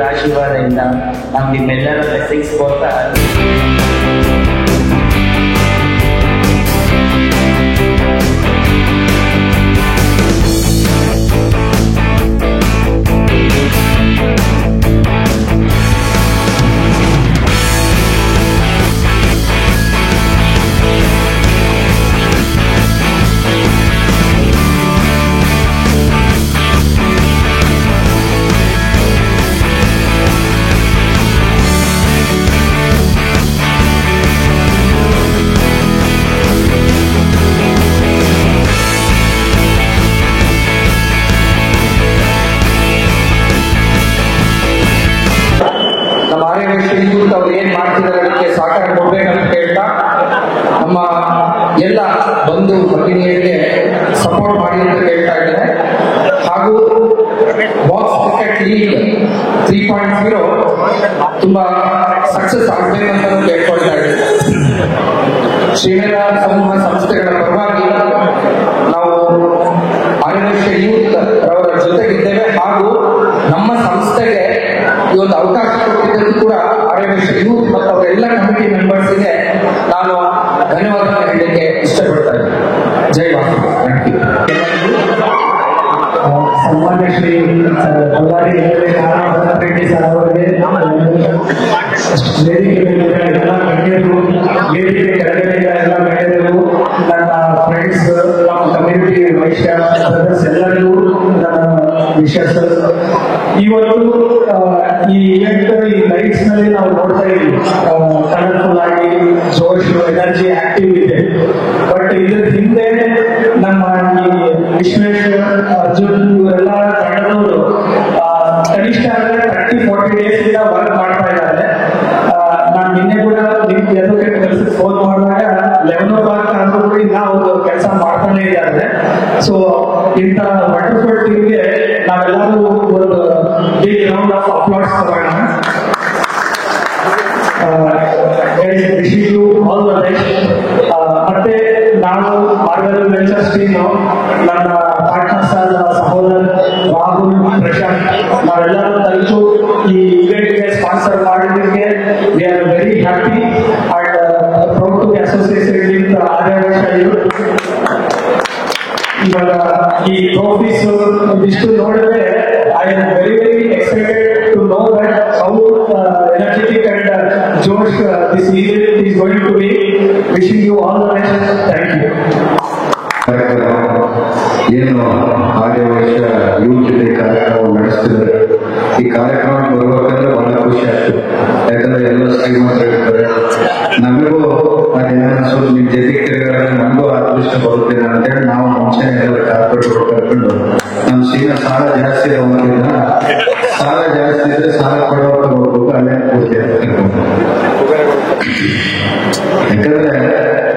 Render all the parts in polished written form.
ಆಶೀರ್ವಾದದಿಂದ ನಾವು ನಿಮ್ಮೆಲ್ಲರ ಬ್ಲೆಸ್ಸಿಂಗ್ಸ್ ಕೊಡ್ತಾ ಅವ್ರು ಏನ್ ಮಾಡ್ತಿದ್ದಾರೆ ಅದಕ್ಕೆ ಸಹಕಾರ ಕೊಡ್ಬೇಕಂತ ಹೇಳ್ತಾ ನಮ್ಮ ಎಲ್ಲ ಬಂಧು ಭಗಿನಿಯರಿಗೆ ಸಪೋರ್ಟ್ ಮಾಡಿ ಅಂತ ಹೇಳ್ತಾ ಇದ್ದಾರೆ. ಹಾಗೂ ಬಾಕ್ಸ್ ಕ್ರಿಕೆಟ್ ಲೀಗ್ 3.0 ತುಂಬಾ ಸಕ್ಸಸ್ ಆಗ್ಬೇಕಂತ ಕೇಳ್ಕೊಳ್ತಾ ಇದ್ದಾರೆ. ಶ್ರೀಮೇಧ ಸಮೂಹ ಸಂಸ್ಥೆಗಳ ಪರವಾಗಿ ನಾವು ಆರ್ಯವೈಶ್ಯ ಯೂತ್ ಅವರ ಜೊತೆಗಿದ್ದೇವೆ. ಹಾಗೂ ನಮ್ಮ ಸಂಸ್ಥೆಗೆ ಈ ಒಂದು ಅವಕಾಶ ಕೊಟ್ಟಿದ್ದು ಕೂಡ ಆರ್ಯವೈಶ್ಯ ಯೂತ್ ಮತ್ತು ಅವರೆಲ್ಲ ಕಮಿಟಿ ಮೆಂಬರ್ಸ್ಗೆ ನಾನು ಧನ್ಯವಾದ ಹೇಳಲಿಕ್ಕೆ ಇಷ್ಟಪಡ್ತಾ ಇದ್ದೀನಿ. ಜೈ ವಾಸು. Thank you. ಸನ್ಮಾನ್ಯ ಶ್ರೀ ಬಳ್ಳಾರಿ ರೆಡ್ಡಿ ಸರ್ ಅವರಿಗೆ ವೇದಿಕೆ ಎಲ್ಲ ಗಣ್ಯರು, ವೇದಿಕೆ ಕೆಳಗಡೆಯ ಎಲ್ಲ ಗಣ್ಯರು, ನನ್ನ ಫ್ರೆಂಡ್ಸ್, ನಮ್ಮ ಕಮ್ಯುನಿಟಿ ವೈಶ್ಯ ಬ್ರದರ್ಸ್ ಎಲ್ಲರಿಗೂ ನನ್ನ ವಿಶಸ್. ಇವತ್ತು ಈ ಇವೆಂಟ್ ಈ ಲೈಟ್ಸ್ ನಲ್ಲಿ ನಾವು ನೋಡ್ತಾ ಇದ್ದೀವಿ, ಕಲರ್ಫುಲ್ ಆಗಿ ಜೋಶ್, ಎನರ್ಜಿ, ಆಕ್ಟಿವ್ ಇದೆ. ಬಟ್ ಇದ್ರ ಹಿಂದೆ ನಮ್ಮ ಈ ವಿಶ್ವೇಶ್ವರ, ಅರ್ಜುನ್ ಇವರೆಲ್ಲ ತಂಡದವರು ಕನಿಷ್ಠ ಅಂದ್ರೆ 30-40 ಡೇಸ್ ಇಂದ ವರ್ಕ್ ಮಾಡ್ತಾ ಇದ್ದಾರೆ. ನಾನು ನಿನ್ನೆ ಕೂಡ ನಿಮ್ಗೆ ಎದಕ್ಕೆ ಕೆಲಸಕ್ಕೆ ಫೋನ್ ಮಾಡಿದಾಗ 11 o'clock ಆದ್ರೂ ಕೂಡ ಇನ್ನ ಅವರು ಕೆಲಸ ಮಾಡ್ತಾನೆ ಇದ್ದಾರೆ. ಸೊ ಇಂಥ ವಂಡರ್ಫುಲ್ ಟೀಮ್ಗೆ ನಾವೆಲ್ಲರೂ ಒಂದು ಬಿಗ್ ರೌಂಡ್ ಆಫ್ ಅಪ್ಲಾಡ್ಸ್ ತಗೋಣ. Wishing you all the best. ಮತ್ತೆ ನಾನು ಮಾರ್ಗಲ್ ವೆಂಚರ್ಸ್ ಟೀಮ್, ನನ್ನ ಪಾರ್ಟ್ನರ್ಸ್ ಆದ ಸಹೋದರ ರಾಹುಲ್, ಪ್ರಶಾಂತ್, ನಾವೆಲ್ಲರೂ ಕಲಿತು ಈ ಇವೆಂಟ್ಗೆ ಸ್ಪಾನ್ಸರ್ ಮಾಡಿದ್ದಕ್ಕೆ we are very happy and proud to be associated with Aryavaishya youth. ಇವಾಗ ಈ ಟ್ರೋಫೀಸ್ ಇದಿಷ್ಟು ನೋಡಿದ್ರೆ I am very very excited to know that how energetic and ಜೋಶ್ this event is going to be. Wishing you all the best. Thank you. ಏನು Aryavaishya youth ಜೊತೆ ಕಾರ್ಯಕ್ರಮ ನಡೆಸ್ತಿದ್ದಾರೆ. ಈ ಕಾರ್ಯಕ್ರಮ ಬರ್ಬೇಕಂದ್ರೆ ಬಹಳ ಖುಷಿ ಆಯ್ತು. ಯಾಕಂದ್ರೆ ಎಲ್ಲ ಶ್ರೀಮಂತರು ಇರ್ತಾರೆ. ನಮಗೂ ಅದೇನಿಸೋದು ನಿಮ್ ಜೊತೆಗೆ ತಿರುಗಾಡಿದ್ರೆ ನಮಗೂ ಅದೃಷ್ಟ ಬರುತ್ತೇನೆ ಅಂತೇಳಿ ನಾವು ಮುಂಚೆನೆ ಎಲ್ಲ ಕಾರ್ಪೊರೇಟ್ ಕರ್ಕೊಂಡು ನಮ್ಮ ಸೀನ ಸಾಲ ಜಾಸ್ತಿ ಹೋಗಿಲ್ಲ, ಸಾಲ ಜಾಸ್ತಿ ಇದ್ರೆ ಸಾಲ ಕೊಡುವಾಗ ಹೋಗ್ಬೇಕು, ಅಲ್ಲೇ ಕೊಡ್ತೇವೆ. ಯಾಕಂದ್ರೆ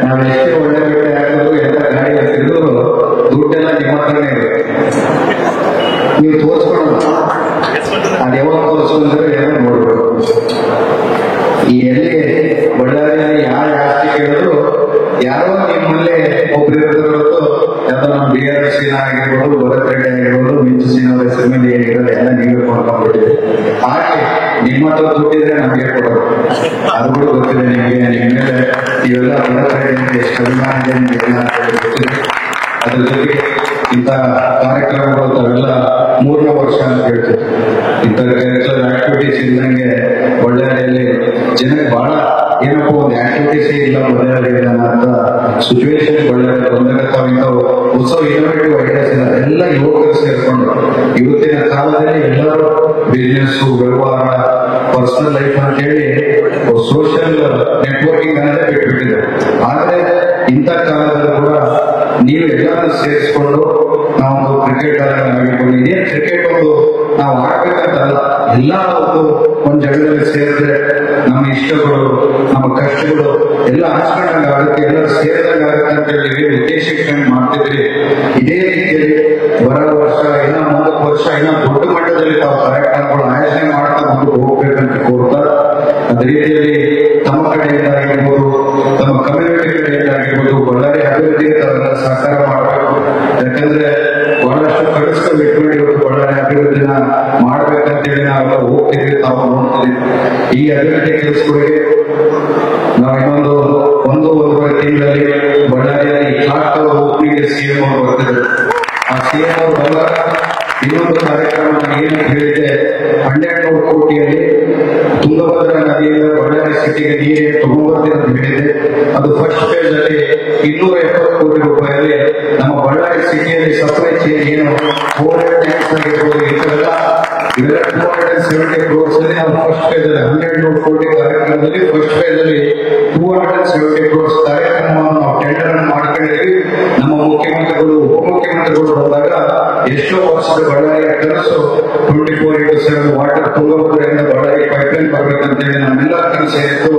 ನಾವ್ ಎಷ್ಟೇ ಒಳ್ಳೆ ಬೆಳೆ ಹಾಕಿದ್ರು ಎಲ್ಲ ಗಾಡಿ ಹಾಕಿದ್ರು ದುಡ್ಡೆಲ್ಲ ನಿಮ್ಮ ಹತ್ರನೇ ಇದೆ. ನೀವು ತೋರಿಸ್ಕೊಳ್ಳೋದು ಅದು ಯಾವಾಗ ತೋರಿಸೋದ್ರೆ ಎಲ್ಲ ನೋಡ್ಬೇಕು. ಈ ಎಲ್ಲಿ ಬಳ್ಳಾರಿಯಲ್ಲಿ ಯಾವ ಆಸ್ತಿ ಕೇಳಿದ್ರು ಯಾರೋ ನಿಮ್ಮಲ್ಲೇ ಒಬ್ರು ಇರೋದು ಯಾವ್ದೋ ನಮ್ಮ BRC ಆಗಿರ್ಬೋದು, ಭರತ್ ರೆಡ್ಡಿ ಆಗಿರ್ಬೋದು, ಮಿಂಚು ಸಿನವರ ಹೆಸರಿನಲ್ಲಿ ಏನಿರೋದು ಎಲ್ಲ ನೀವೇ ಕೊಂಡ್ಕೊಂಡ್ಬಿಟ್ಟಿದೆ. ಹಾಗೆ ನಿಮ್ಮ ಹತ್ರ ದುಡ್ಡಿದ್ರೆ ನಮಗೆ ಕೊಡೋದು, ಅದು ಕೂಡ ಗೊತ್ತಿದೆ ನಿಮಗೆ. ನಿಮ್ಮ ಮೇಲೆ ನೀವೆಲ್ಲ ಭರತ್ ರೆಡ್ಡಿ ಅಂತ ಎಷ್ಟು ಅಭಿಮಾನ ಇದೆ ನಿಮಗೆಲ್ಲ ಗೊತ್ತಿದೆ. ಅದ್ರ ಜೊತೆಗೆ ಇಂಥ ಕಾರ್ಯಕ್ರಮಗಳು ತಾವೆಲ್ಲ 3ನೇ ವರ್ಷ ಅಂತ ಹೇಳ್ತೀವಿ. ಇಂಥ ಆಕ್ಟಿವಿಟೀಸ್ ಇದ್ದಂಗೆ ಬಳ್ಳಾರಿಯಲ್ಲಿ ಜನಕ್ಕೆ ಬಹಳ ಏನಪ್ಪ ಒಂದು ಆಕ್ಟಿವಿಟೀಸ್ ಇಲ್ಲ ಬಳ್ಳಾರಿಯಲ್ಲಿ ಅನ್ನೋ ಸಿಚುವೇಶನ್ ಬಳ್ಳಾರಿ ಬಂದಾಗ ತಾವಿಂತ ಹೊಸ ಇನೋವೇಟಿವ್ ಐಡಿಯಾಸ್ ಇಲ್ಲ ಎಲ್ಲ ಯುವಕರು ಸೇರ್ಕೊಂಡು ಇವತ್ತಿನ ಕಾಲದಲ್ಲಿ ಎಲ್ಲರೂ ಬಿಸ್ನೆಸ್, ವ್ಯವಹಾರ, ಪರ್ಸನಲ್ ಲೈಫ್ ಅಂತ ಹೇಳಿ ಸೋಷಿಯಲ್ ನೆಟ್ವರ್ಕಿಂಗ್ ಅನ್ನೋದೇ ಬಿಟ್ಬಿಟ್ಟಿದೆ. ಆದ್ರೆ ಇಂಥ ಕಾಲದಲ್ಲಿ ಕೂಡ ನೀವು ಎಲ್ಲರೂ ಸೇರಿಸ್ಕೊಂಡು ನಾವೊಂದು ಕ್ರಿಕೆಟ್ ಆಗಿರ್ಬೋದು, ಇದೇ ಕ್ರಿಕೆಟ್ ಒಂದು ನಾವು ಆಡ್ಬೇಕಂತಲ್ಲ, ಎಲ್ಲ ಒಂದು ಜಾಗದಲ್ಲಿ ಸೇರಿದ್ರೆ ನಮ್ಮ ಇಷ್ಟಗಳು, ನಮ್ಮ ಕಷ್ಟಗಳು ಎಲ್ಲ ಹಂಚ್ಕೊಂಡಂಗೆ ಆಗುತ್ತೆ, ಎಲ್ಲರೂ ಸೇರಿದಂಗೆ ಆಗುತ್ತೆ ಅಂತ ಹೇಳಿ ಉದ್ದೇಶ ಇಟ್ಕೊಂಡು ಮಾಡ್ತಿದ್ರಿ. ಇದೇ ರೀತಿಯಲ್ಲಿ ಬರೋ ವರ್ಷ ಏನೋ ಮುಂದಕ್ಕೆ ವರ್ಷ ಏನೋ ದೊಡ್ಡ ಮಟ್ಟದಲ್ಲಿ ತಾವು ಕಾರ್ಯಕ್ರಮಗಳು ಆಯೋಜನೆ ಮಾಡ್ತಾ ಮುಂದಕ್ಕೆ ಹೋಗ್ಬೇಕಂತ ಕೋರ್ತಾ, ಅದೇ ರೀತಿಯಲ್ಲಿ ತಮ್ಮ ಕಡೆಯಿಂದ ಆಗಿರ್ಬೋದು, ತಮ್ಮ ಕಮ್ಯುನಿಟಿ ಕಡೆಯಿಂದ ಆಗಿರ್ಬೋದು ಬಳ್ಳಾರಿ ಅಭಿವೃದ್ಧಿಗೆ ತಾವೆಲ್ಲ ಸಹಕಾರ ಮಾಡಬೇಕು. ಯಾಕಂದ್ರೆ ಬಹಳಷ್ಟು ಕನಸು ಇಟ್ಕೊಂಡು ಇವತ್ತು ಬಳ್ಳಾರಿ ಅಭಿವೃದ್ಧಿನ ಮಾಡ್ಬೇಕಂತೇಳಿ ನಾವೆಲ್ಲ ಹೋಗ್ತಿದ್ವಿ, ತಾವು ನೋಡ್ತಿದ್ವಿ. ಈ ಅಭಿವೃದ್ಧಿ ಕೆಲಸಗಳಿಗೆ ನಾವು ಇನ್ನೊಂದು 1-1.5 ತಿಂಗಳಲ್ಲಿ ಬಳ್ಳಾರಿಯಲ್ಲಿ ಕ್ಲಾಕ್ ಓಪನಿಂಗ್ CM ಅವರು ಬರ್ತಿದ್ರು. ಆ CM ಅವರು ಬಂದಾಗ ಇನ್ನೊಂದು ಕಾರ್ಯಕ್ರಮ ಏನಂತ ಹೇಳಿದೆ, 100 ಕೋಟಿಯಲ್ಲಿ ತುಂಗಭದ್ರಾ ನದಿಯಿಂದ ಬಳ್ಳಾರಿ ಸಿಟಿಗೆ ನೀರೇ ತಗೊಂಡ್ಬರ್ತೀನಿ ಅಂತ ಹೇಳಿದೆ. ಅದು ಫಸ್ಟ್ ಫೇಸ್ ಅಲ್ಲಿ 270 ಕೋಟಿ ರೂಪಾಯಿಯಲ್ಲಿ ನಮ್ಮ ಬಳ್ಳಾರಿ ಸಿಟಿಯಲ್ಲಿ ಸಪ್ಲೈ ಚೈನ್ ಏನು ಓವರ್ ಟ್ಯಾಂಕ್ಸ್ ಆಗಿರ್ಬೋದು ಇವೆಲ್ಲ 270 crores ಅಲ್ಲಿ ನಾವು ಫಸ್ಟ್ ಫೇಸ್ ಅಲ್ಲಿ 100 ಕೋಟಿ ಕಾರ್ಯಕ್ರಮದಲ್ಲಿ ಫಸ್ಟ್ ಫೇಸ್ ಅಲ್ಲಿ 270 crores ಕಾರ್ಯಕ್ರಮವನ್ನು ನಾವು ಟೆಂಡರ್ ಅನ್ನು ಮಾಡ್ಕೊಂಡಿದ್ವಿ. ನಮ್ಮ ಮುಖ್ಯಮಂತ್ರಿಗಳು, ಉಪಮುಖ್ಯಮಂತ್ರಿಗಳು ಬಂದಾಗ ಎಷ್ಟೋ ವರ್ಷದ ಬಳ್ಳಾರಿಯ ಕನಸು 24/7 ವಾಟರ್ ತುಂಗಭದ್ರೆಯಿಂದ ಬಳ್ಳಾರಿ ಪೈಪ್ಲೈನ್ ಬರ್ಬೇಕಂತೇಳಿ ನಮ್ಮೆಲ್ಲ ಕನಸು ಇತ್ತು.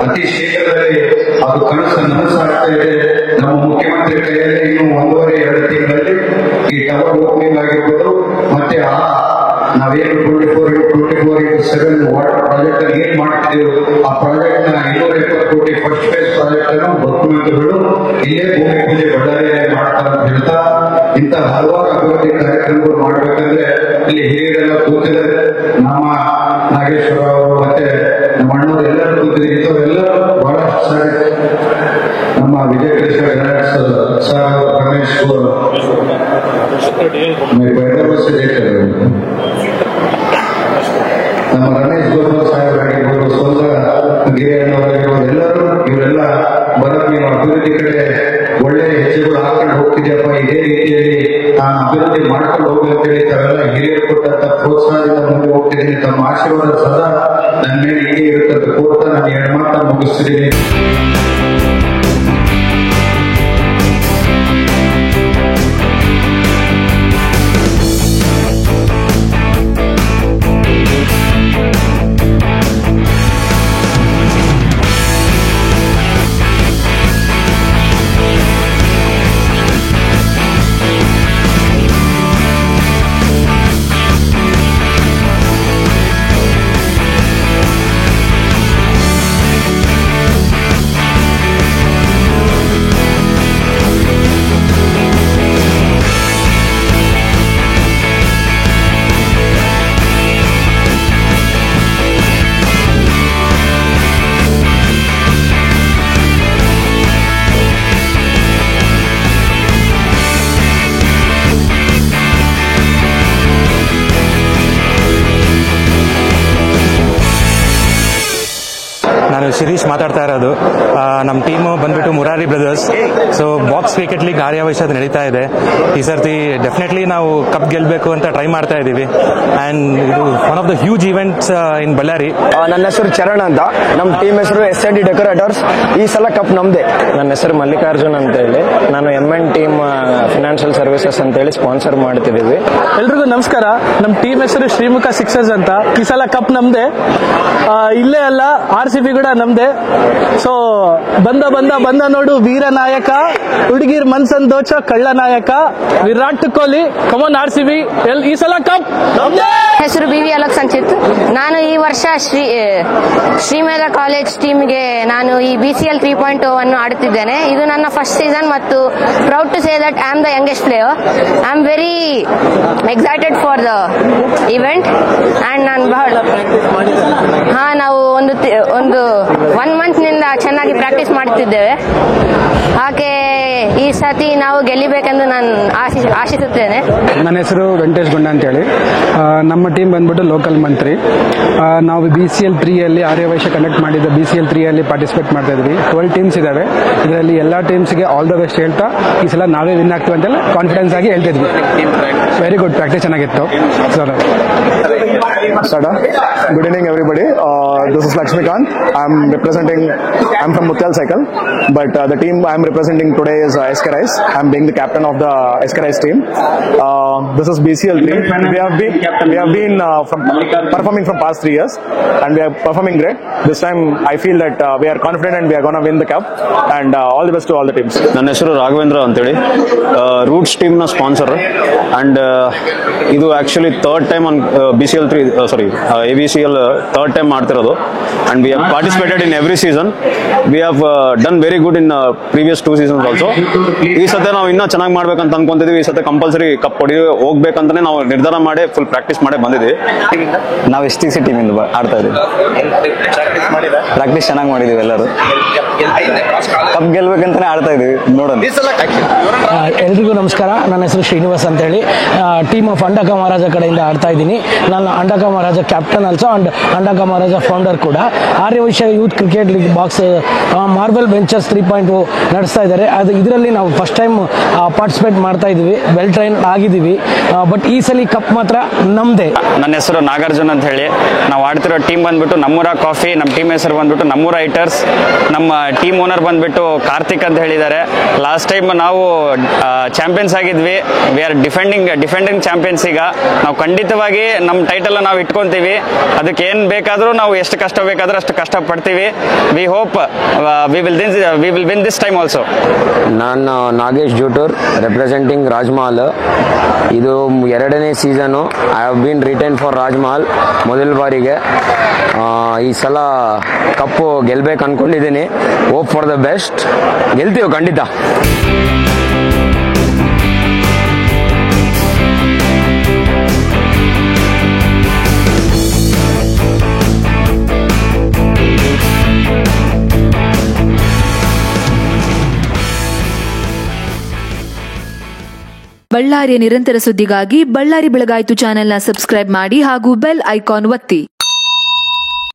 ಅತಿ ಶೀಘ್ರದಲ್ಲಿ ಅದು ಕನಸು ನನಸಾಗ್ತಾ ಇದೆ. ನಮ್ಮ ಮುಖ್ಯಮಂತ್ರಿ ಕೈಯಲ್ಲಿ ಇನ್ನು 1.5-2 ತಿಂಗಳಲ್ಲಿ ಈ ಟವರ್ ಓಪನಿಂಗ್ ಆಗಿರ್ಬೋದು, ಮತ್ತೆ ನಾವೇನು 24/7 ವಾಟರ್ ಪ್ರಾಜೆಕ್ಟ್ ಅಲ್ಲಿ ಏನ್ ಮಾಡ್ತಿದ್ದೀವಿ ಆ ಪ್ರಾಜೆಕ್ಟ್ ನ 270 ಕೋಟಿ ಫಸ್ಟ್ ಫೇಸ್ ಪ್ರಾಜೆಕ್ಟ್ ಅನ್ನು ಮುಖ್ಯಮಂತ್ರಿಗಳು ಇಲ್ಲೇ ಭೂಮಿ ಪೂಜೆ ಬಳ್ಳಾರಿಯಲ್ಲಿ ಮಾಡ್ತಾರೆ ಅಂತ ಹೇಳ್ತಾ, ಇಂಥ ಹಲವಾರು ಅಭಿವೃದ್ಧಿ ಕಾರ್ಯಕ್ರಮಗಳು ಮಾಡ್ಬೇಕಂದ್ರೆ ಇಲ್ಲಿ ಹಿರಿಯರೆಲ್ಲ ಕೂತಿದ್ದಾರೆ. ನಮ್ಮ ನಾಗೇಶ್ವರ ಅವರು ಮತ್ತೆ ನಮ್ಮ ಅಣ್ಣವರು ಎಲ್ಲರೂ ಕೂತಿದ್ದಾರೆ. ಇಂಥವೆಲ್ಲರೂ ಬಹಳಷ್ಟು ಸಾರಿ ನಮ್ಮ ವಿಜಯ ಕೃಷ್ಣ ಸರ್, ರಮೇಶ್ ನಮ್ಮ ರಮೇಶ್ ಗೋಪಾಲ್ ಸಾಹೇಬರಾಗಿರ್ಬೋದು, ಸ್ವಂತ ಗಿರಿಯಣ್ಣವರಾಗಿರ್ಬೋದು, ಎಲ್ಲರೂ ಇವರೆಲ್ಲ ಬರೋ ನೀವು ಅಭಿವೃದ್ಧಿ ಕಡೆ ಒಳ್ಳೆ ಹೆಜ್ಜೆಗಳು ಹಾಕೊಂಡು ಹೋಗ್ತಿದ್ಯಪ್ಪ, ಇದೇ ರೀತಿಯಲ್ಲಿ ನಾನು ಅಭಿವೃದ್ಧಿ ಮಾಡ್ಕೊಂಡು ಹೋಗ್ಬೇಕಂತೇಳಿ ತಾವೆಲ್ಲ ಹಿರಿಯರು ಕೊಟ್ಟಂತ ಪ್ರೋತ್ಸಾಹದಿಂದ ಮುಂದೆ ಹೋಗ್ತಿದ್ದೀನಿ. ತಮ್ಮ ಆಶೀರ್ವಾದ ಸದಾ ನನ್ನ ಮೇಲೆ ಹೀಗೆ ಇರುತ್ತೆ ಅಂತ ಕೋರ್ತಾ ನಾನು 2 ಮಾತನ್ನು ಮುಗಿಸ್ತಿದ್ದೀನಿ. ನಾನು ಶಿರೀಶ್ ಮಾತಾಡ್ತಾ ಇರೋದು. ನಮ್ಮ ಟೀಮು ಬಂದ್ಬಿಟ್ಟು Murari brothers. So box cricket league ಆರ್ಯವೈಶ್ಯದ ನಡೀತಾ ಇದೆ. ಈ ಸರ್ತಿ ಡೆಫಿನೆಟ್ಲಿ ನಾವು ಕಪ್ ಗೆಲ್ಲಬೇಕು ಅಂತ ಟ್ರೈ ಮಾಡ್ತಾ ಇದ್ದೀವಿ. ಆ್ಯಂಡ್ ಇದು one of the huge events ಇನ್ ಬಳ್ಳಾರಿ. ನನ್ನ ಹೆಸರು ಚರಣ್ ಅಂತ, ನಮ್ಮ ಟೀಮ್ ಹೆಸರು SND ಡೆಕೋರೇಟರ್ಸ್. ಈ ಸಲ ಕಪ್ ನಮ್ದೇ. ನನ್ನ ಹೆಸರು ಮಲ್ಲಿಕಾರ್ಜುನ್ ಅಂತ ಹೇಳಿ, ನಾನು MN ಟೀಮ್ ಫಿನಾನ್ಷಿಯಲ್ ಸರ್ವಿಸಸ್ ಅಂತ ಹೇಳಿ ಸ್ಪಾನ್ಸರ್ ಮಾಡ್ತಿದ್ದೀವಿ. ಎಲ್ರಿಗೂ ನಮಸ್ಕಾರ. ನಮ್ಮ ಟೀಮ್ ಹೆಸರು ಶ್ರೀಮುಖ ಸಿಕ್ಸರ್ಸ್ ಅಂತ. ಈ ಸಲ ಕಪ್ ನಮ್ದೇ. ಇಲ್ಲೇ ಅಲ್ಲ, RCB ಕೂಡ ನಮ್ದೆ. ಸೊ ಬಂದ ನೋಡು ವೀರ ನಾಯಕ, ಹುಡುಗಿರ್ ಮನ್ಸನ್ ದೋಚ ಕಳ್ಳ ನಾಯಕ ವಿರಾಟ್ ಕೊಹ್ಲಿ. ಕಮನ್ RCB, ಈ ಸಲ ಕಪ್ ನಮ್ದೆ. ಹೆಸರು BV ಅಲಕ್ ಸಂಚಿತ್. ನಾನು ಈ ವರ್ಷ ಶ್ರೀಮೇಧ ಕಾಲೇಜ್ ಟೀಮ್ಗೆ ನಾನು ಈ BCL 3.0 ಅನ್ನು ಆಡುತ್ತಿದ್ದೇನೆ. ಇದು ನನ್ನ ಫಸ್ಟ್ ಸೀಸನ್ ಮತ್ತು proud to say that I am the youngest player. I am very excited for the event and ನಾನು ನಾವು ಒಂದು 1 ಮಂತ್ ನಿಂದ ಚೆನ್ನಾಗಿ ಪ್ರಾಕ್ಟೀಸ್ ಮಾಡುತ್ತಿದ್ದೇವೆ. ಹಾಗೆ ಈ ಸತಿ ನಾವು ಗೆಲ್ಲಿಬೇಕೆಂದು ನಾನು ಆಶಿಸುತ್ತೇನೆ. ನನ್ನ ಹೆಸರು ವೆಂಕಟೇಶ್ ಗುಂಡ ಅಂತೇಳಿ. ನಮ್ಮ ಟೀಮ್ ಬಂದ್ಬಿಟ್ಟು ಲೋಕಲ್ ಮಂತ್ರಿ. ನಾವು BCL 3 ಆರ್ಯವೈಶ್ಯ ಕಂಡಕ್ಟ್ ಮಾಡಿದ್ದ BCL 3 ಪಾರ್ಟಿಸಿಪೇಟ್ ಮಾಡ್ತಾ ಇದ್ವಿ. 12 ಟೀಮ್ಸ್ ಇದಾವೆ. ಇದರಲ್ಲಿ ಎಲ್ಲಾ ಟೀಮ್ಸ್ಗೆ ಆಲ್ ದ ಬೆಸ್ಟ್ ಹೇಳ್ತಾ ಈ ಸಲ ನಾವೇ ವಿನ್ ಆಗ್ತೀವಿ ಅಂತೆಲ್ಲ ಕಾನ್ಫಿಡೆನ್ಸ್ ಆಗಿ ಹೇಳ್ತಿದ್ವಿ. ವೆರಿ ಗುಡ್, ಪ್ರಾಕ್ಟೀಸ್ ಚೆನ್ನಾಗಿತ್ತು. Good evening everybody. This is Lakshmikant. I'm from Mutyal Cycle, but the team I'm representing today is SK Rice. I'm being the captain of the SK Rice team. This is BCL 3. We have been performing from past 3 years and we are performing great. This time I feel that we are confident and we are going to win the cup, and all the best to all the teams. ನನ್ನ ಹೆಸರು ರಾಘವೇಂದ್ರ ಅಂತೇಳಿ, roots team ನ sponsor and ಇದು actually third time on BCL 3 ABCL third time ಮಾಡ್ತಿರೋದು. And we have participated in every season. We have done very good in previous 2 seasons also. ಈ ಸತಿ ನಾವು ಇನ್ನೂ ಚೆನ್ನಾಗಿ ಮಾಡ್ಬೇಕಂತ ಅನ್ಕೊಂತಿದ್ವಿ. ಈ ಸತಿ ಕಂಪಲ್ಸರಿ ಕಪ್ ಹೋಗ್ಬೇಕಂತಾನೆ ನಾವು ನಿರ್ಧಾರ ಮಾಡಿ ಫುಲ್ ಪ್ರಾಕ್ಟೀಸ್ ಮಾಡಿ ಬಂದಿದ್ವಿ. ನಾವು STC ಟೀಮ್ ಇಂದ ಆಡ್ತಾ ಇದೀವಿ. ಪ್ರಾಕ್ಟೀಸ್ ಚೆನ್ನಾಗಿ ಮಾಡಿದೀವಿ. ಎಲ್ಲರೂ ಕಪ್ ಗೆಲ್ಬೇಕಂತಾನೆ ಆಡ್ತಾ ಇದೀವಿ. ನೋಡೋಣ. ಎಲ್ರಿಗೂ ನಮಸ್ಕಾರ. ನನ್ನ ಹೆಸರು ಶ್ರೀನಿವಾಸ್ ಅಂತ ಹೇಳಿ, ಟೀಮ್ ಆಫ್ ಅಂಡಕ ಮಹಾರಾಜ ಕಡೆಯಿಂದ ಆಡ್ತಾ ಇದ್ದೀನಿ. ನಾನು Andaka Maharaja captain also and Andaka Maharaja founder ಕೂಡ. Aryavaishya youth cricket league box marble ventures 3.0 ನಡೆಸ್ತಾ ಇದ್ದಾರೆ. ಇದರಲ್ಲಿ ನಾವು ಫಸ್ಟ್ ಟೈಮ್ ಪಾರ್ಟಿಸಿಪೇಟ್ ಮಾಡ್ತಾ ಇದೀವಿ. ವೆಲ್ ಟ್ರೈನ್ ಆಗಿದ್ದೀವಿ. ಬಟ್ ಈ ಸಲ ಕಪ್ ಮಾತ್ರ ನಮ್ದೇ. ನನ್ನ ಹೆಸರು ನಾಗಾರ್ಜುನ್ ಅಂತ ಹೇಳಿ, ನಾವು ಆಡ್ತಿರೋ ಟೀಮ್ ಬಂದ್ಬಿಟ್ಟು ನಮ್ಮೂರ ಕಾಫಿ. ನಮ್ಮ ಟೀಮ್ ಹೆಸರು ಬಂದ್ಬಿಟ್ಟು ನಮ್ಮೂರ ಹೈಟರ್ಸ್. ನಮ್ಮ ಟೀಮ್ ಓನರ್ ಬಂದ್ಬಿಟ್ಟು ಕಾರ್ತಿಕ್ ಅಂತ ಹೇಳಿದ್ದಾರೆ. ಲಾಸ್ಟ್ ಟೈಮ್ ನಾವು ಚಾಂಪಿಯನ್ಸ್ ಆಗಿದ್ವಿ. We are defending champions. ಈಗ ನಾವು ಖಂಡಿತವಾಗಿ ನಮ್ಮ ಟೈಟಲ್ ನಾವು ಇಟ್ಕೊಂತೀವಿ. ಅದಕ್ಕೆ ಏನ್ ಬೇಕಾದ್ರೂ ನಾವು ಎಷ್ಟು ಕಷ್ಟ ಬೇಕಾದ್ರೂ ಅಷ್ಟು ಕಷ್ಟ ಪಡ್ತೀವಿ. We hope we will win this time also. ನಾನು ನಾಗೇಶ್ ಜೋಟೂರ್, ರೆಪ್ರೆಸೆಂಟಿಂಗ್ ರಾಜ್ಮಹಲ್. ಇದು 2ನೇ season. I have been retain for Rajmahal ಮೊದಲ ಬಾರಿಗೆ. ಈ ಸಲ ಕಪ್ಪು ಗೆಲ್ಬೇಕು ಅನ್ಕೊಂಡಿದ್ದೀನಿ. Hope for the best. ಗೆಲ್ತೀವಿ ಖಂಡಿತ. ಬಳ್ಳಾರಿಯ ನಿರಂತರ ಸುದ್ದಿಗಾಗಿ ಬಳ್ಳಾರಿ ಬೆಳಗಾಯಿತು ಚಾನೆಲ್ನ ಸಬ್ಸ್ಕ್ರೈಬ್ ಮಾಡಿ ಹಾಗೂ ಬೆಲ್ ಐಕಾನ್ ಒತ್ತಿ.